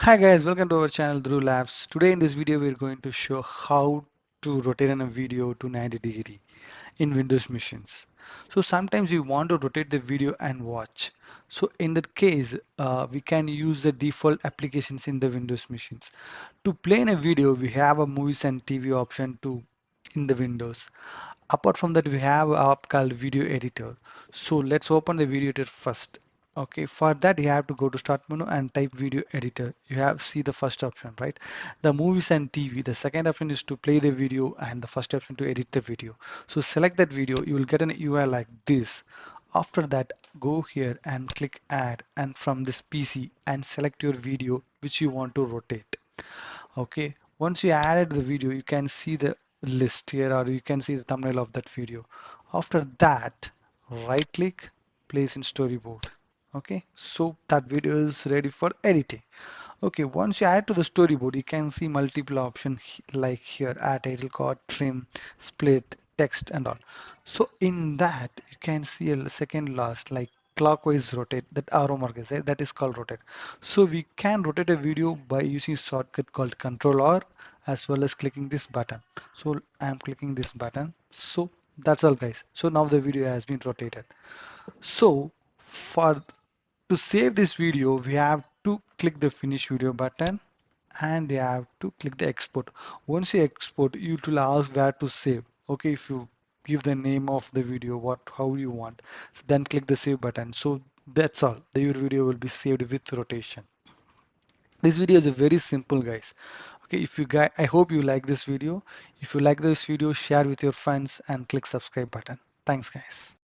Hi guys, welcome to our channel Dhruv Labs. Today in this video we're going to show how to rotate a video to 90-degree in Windows machines. So sometimes we want to rotate the video and watch. So in that case, we can use the default applications in the Windows machines. To play in a video, we have a movies and TV option to in the Windows. Apart from that, we have an app called Video Editor. So let's open the Video Editor first. Okay, for that you have to go to Start menu and type Video Editor. You have see the first option, right? The movies and TV. The second option is to play the video, and the first option to edit the video. So select that video. You will get an UI like this. After that, go here and click Add, and from this PC and select your video which you want to rotate. Okay, once you added the video, you can see the list here or you can see the thumbnail of that video. After that, right click, place in storyboard. Okay, so that video is ready for editing. Okay, once you add to the storyboard, you can see multiple options like here, add title card, trim, split, text and all. So in that, you can see a second last like clockwise rotate, that arrow mark is there, that is called rotate. So we can rotate a video by using shortcut called Control R as well as clicking this button. So I am clicking this button. So that's all guys. So now the video has been rotated. So for to save this video, we have to click the finish video button and you have to click the export. Once you export, it will ask where to save. Okay, if you give the name of the video, what how you want, so then click the save button. So that's all. Your video will be saved with rotation. This video is a very simple guys. Okay, if you guys, I hope you like this video. If you like this video, share with your friends and click subscribe button. Thanks guys.